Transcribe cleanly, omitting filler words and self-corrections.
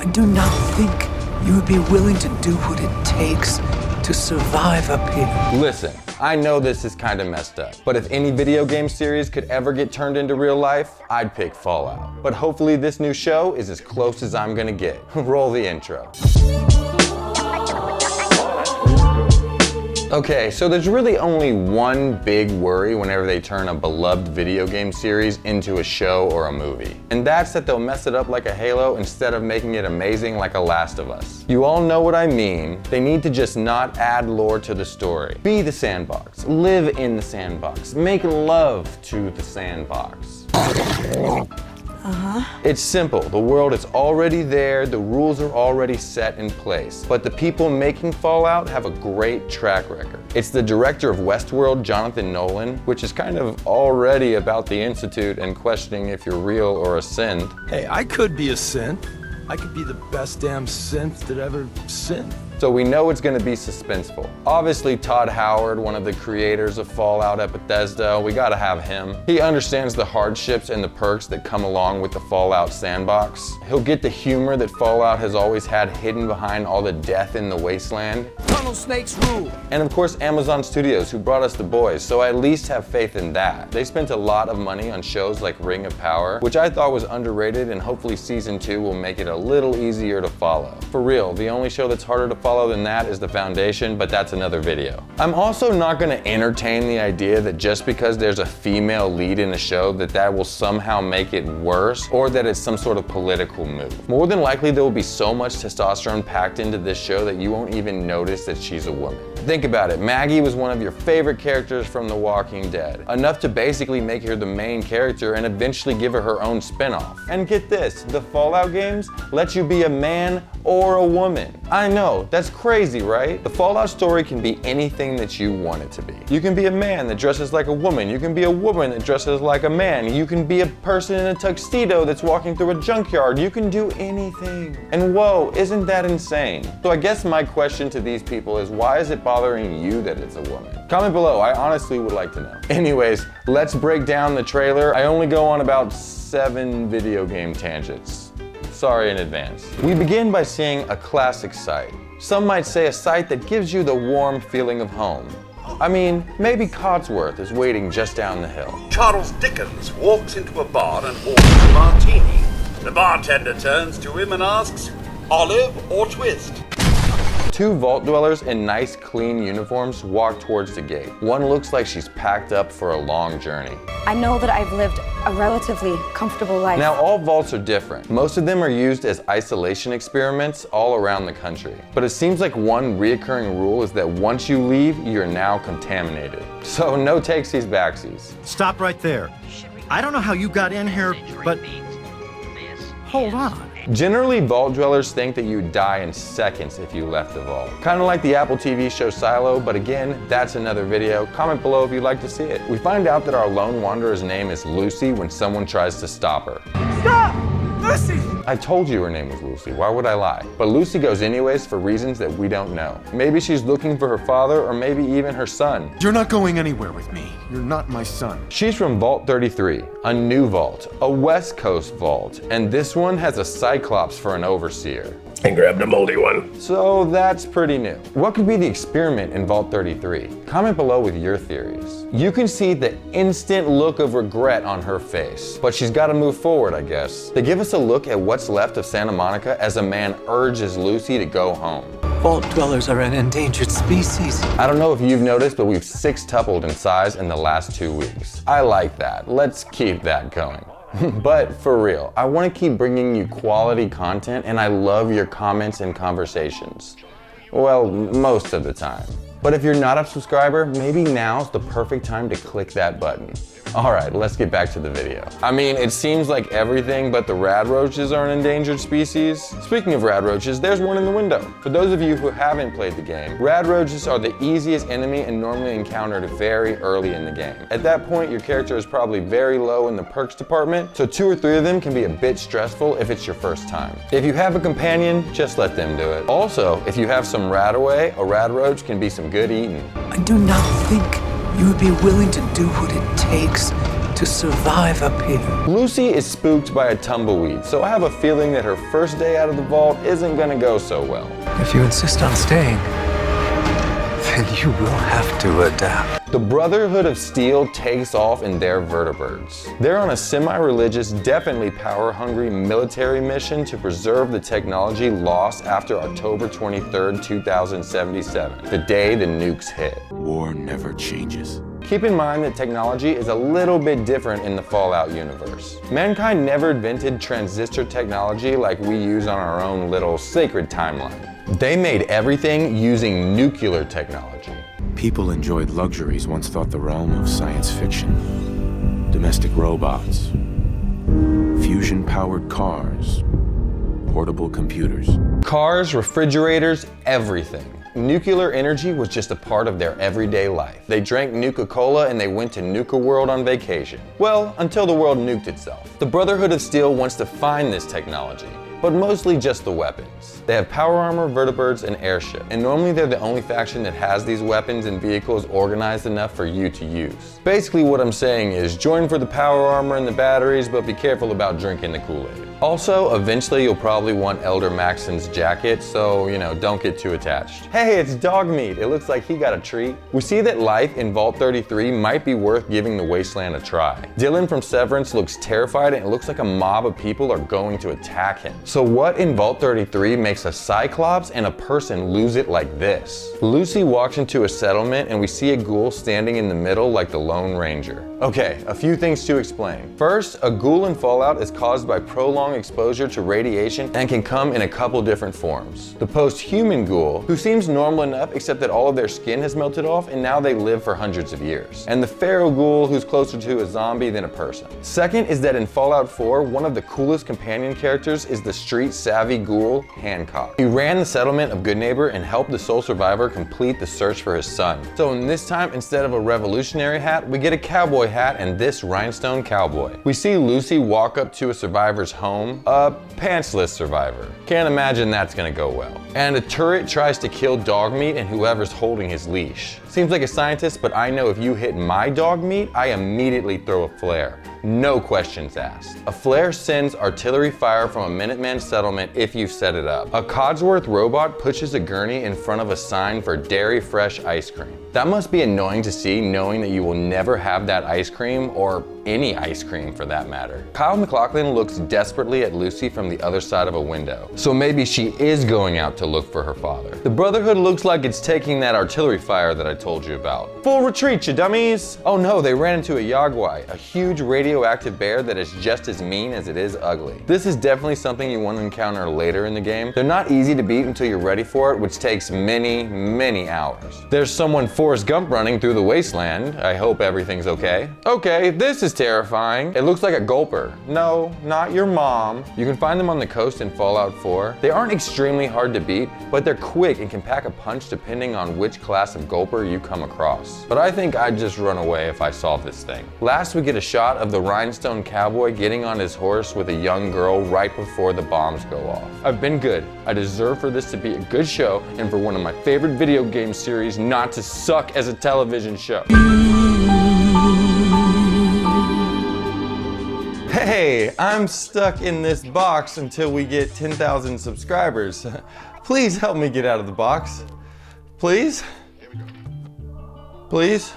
I do not think you would be willing to do what it takes to survive up here. Listen, I know this is kind of messed up, but if any video game series could ever get turned into real life, I'd pick Fallout. But hopefully this new show is as close as I'm gonna get. Roll the intro. Okay, so there's really only one big worry whenever they turn a beloved video game series into a show or a movie. And that's that they'll mess it up like a Halo instead of making it amazing like a Last of Us. You all know what I mean. They need to just not add lore to the story. Be the sandbox. Live in the sandbox. Make love to the sandbox. It's simple. The world is already there, the rules are already set in place. But the people making Fallout have a great track record. It's the director of Westworld, Jonathan Nolan, which is kind of already about the Institute and questioning if you're real or a synth. Hey, I could be a synth. I could be the best damn synth that ever synthed. So we know it's going to be suspenseful. Obviously, Todd Howard, one of the creators of Fallout at Bethesda, we gotta have him. He understands the hardships and the perks that come along with the Fallout sandbox. He'll get the humor that Fallout has always had hidden behind all the death in the wasteland. Tunnel snakes rule. And of course, Amazon Studios, who brought us The Boys, so I at least have faith in that. They spent a lot of money on shows like Ring of Power, which I thought was underrated, and hopefully season 2 will make it a little easier to follow. For real, the only show that's harder to follow than that is The Foundation, but that's another video. I'm also not gonna entertain the idea that just because there's a female lead in a show that will somehow make it worse, or that it's some sort of political move. More than likely, there will be so much testosterone packed into this show that you won't even notice that she's a woman. Think about it, Maggie was one of your favorite characters from The Walking Dead, enough to basically make her the main character and eventually give her own spin-off. And get this, the Fallout games let you be a man or a woman. I know, that's crazy, right? The Fallout story can be anything that you want it to be. You can be a man that dresses like a woman. You can be a woman that dresses like a man. You can be a person in a tuxedo that's walking through a junkyard. You can do anything. And whoa, isn't that insane? So I guess my question to these people is, why is it bothering you that it's a woman? Comment below, I honestly would like to know. Anyways, let's break down the trailer. I only go on about 7 video game tangents. Sorry in advance. We begin by seeing a classic sight. Some might say a sight that gives you the warm feeling of home. I mean, maybe Codsworth is waiting just down the hill. Charles Dickens walks into a bar and orders a martini. The bartender turns to him and asks, olive or twist? 2 vault dwellers in nice, clean uniforms walk towards the gate. One looks like she's packed up for a long journey. I know that I've lived a relatively comfortable life. Now, all vaults are different. Most of them are used as isolation experiments all around the country. But it seems like one reoccurring rule is that once you leave, you're now contaminated. So no takesies backsies. Stop right there. I don't know how you got in here, but hold on. Generally, vault dwellers think that you die in seconds if you left the vault. Kind of like the Apple TV show Silo, but again, that's another video. Comment below if you'd like to see it. We find out that our lone wanderer's name is Lucy when someone tries to stop her. Stop! Lucy! I told you her name was Lucy, why would I lie? But Lucy goes anyways for reasons that we don't know. Maybe she's looking for her father, or maybe even her son. You're not going anywhere with me. You're not my son. She's from Vault 33, a new vault, a West Coast vault, and this one has a Cyclops for an overseer. And grabbed a moldy one. So that's pretty new. What could be the experiment in Vault 33? Comment below with your theories. You can see the instant look of regret on her face, but she's got to move forward, I guess. They give us a look at what's left of Santa Monica as a man urges Lucy to go home. Vault dwellers are an endangered species. I don't know if you've noticed, but we've 6-tupled in size in the last 2 weeks. I like that. Let's keep that going. But for real, I want to keep bringing you quality content, and I love your comments and conversations. Well, most of the time. But if you're not a subscriber, maybe now's the perfect time to click that button. Alright, let's get back to the video. I mean, it seems like everything but the radroaches are an endangered species. Speaking of radroaches, there's one in the window. For those of you who haven't played the game, radroaches are the easiest enemy and normally encountered very early in the game. At that point, your character is probably very low in the perks department, so 2 or 3 of them can be a bit stressful if it's your first time. If you have a companion, just let them do it. Also, if you have some radaway, a radroach can be some good eating. I do not think you would be willing to do what it takes to to survive up here. Lucy is spooked by a tumbleweed, so I have a feeling that her first day out of the vault isn't gonna go so well. If you insist on staying, then you will have to adapt. The Brotherhood of Steel takes off in their vertibirds. They're on a semi-religious, definitely power-hungry military mission to preserve the technology lost after October 23rd, 2077, the day the nukes hit. War never changes. Keep in mind that technology is a little bit different in the Fallout universe. Mankind never invented transistor technology like we use on our own little sacred timeline. They made everything using nuclear technology. People enjoyed luxuries once thought the realm of science fiction. Domestic robots, fusion-powered cars, portable computers. Cars, refrigerators, everything. Nuclear energy was just a part of their everyday life. They drank Nuka-Cola and they went to Nuka World on vacation. Well, until the world nuked itself. The Brotherhood of Steel wants to find this technology, but mostly just the weapons. They have power armor, vertibirds, and airship, and normally they're the only faction that has these weapons and vehicles organized enough for you to use. Basically what I'm saying is join for the power armor and the batteries, but be careful about drinking the Kool-Aid. Also, eventually you'll probably want Elder Maxon's jacket, so, don't get too attached. Hey, it's dog meat. It looks like he got a treat. We see that life in Vault 33 might be worth giving the wasteland a try. Dylan from Severance looks terrified and it looks like a mob of people are going to attack him. So what in Vault 33 makes a Cyclops and a person lose it like this? Lucy walks into a settlement and we see a ghoul standing in the middle like the Lone Ranger. Okay, a few things to explain. First, a ghoul in Fallout is caused by prolonged exposure to radiation and can come in a couple different forms. The post-human ghoul, who seems normal enough except that all of their skin has melted off and now they live for hundreds of years. And the feral ghoul, who's closer to a zombie than a person. Second is that in Fallout 4, one of the coolest companion characters is the street-savvy ghoul, Hancock. He ran the settlement of Goodneighbor and helped the sole survivor complete the search for his son. So in this time, instead of a revolutionary hat, we get a cowboy hat and this rhinestone cowboy. We see Lucy walk up to a survivor's home, a pantsless survivor. Can't imagine that's gonna go well. And a turret tries to kill Dogmeat and whoever's holding his leash. Seems like a scientist, but I know if you hit my Dogmeat, I immediately throw a flare. No questions asked. A flare sends artillery fire from a Minuteman settlement if you set it up. A Codsworth robot pushes a gurney in front of a sign for dairy fresh ice cream. That must be annoying to see, knowing that you will never have that ice cream, or any ice cream for that matter. Kyle MacLachlan looks desperately at Lucy from the other side of a window, so maybe she is going out to look for her father. The Brotherhood looks like it's taking that artillery fire that I told you about. Full retreat, you dummies! Oh no, they ran into a Yagwai, a huge radioactive bear that is just as mean as it is ugly. This is definitely something you want to encounter later in the game. They're not easy to beat until you're ready for it, which takes many, many hours. There's someone Forrest Gump running through the wasteland. I hope everything's okay. Okay, this is terrifying. It looks like a gulper. No, not your mom. You can find them on the coast in Fallout 4. They aren't extremely hard to beat, but they're quick and can pack a punch depending on which class of gulper you come across. But I think I'd just run away if I saw this thing. Last, we get a shot of the rhinestone cowboy getting on his horse with a young girl right before the bombs go off. I've been good. I deserve for this to be a good show and for one of my favorite video game series not to suck as a television show. Hey, I'm stuck in this box until we get 10,000 subscribers. Please help me get out of the box. Please? Please?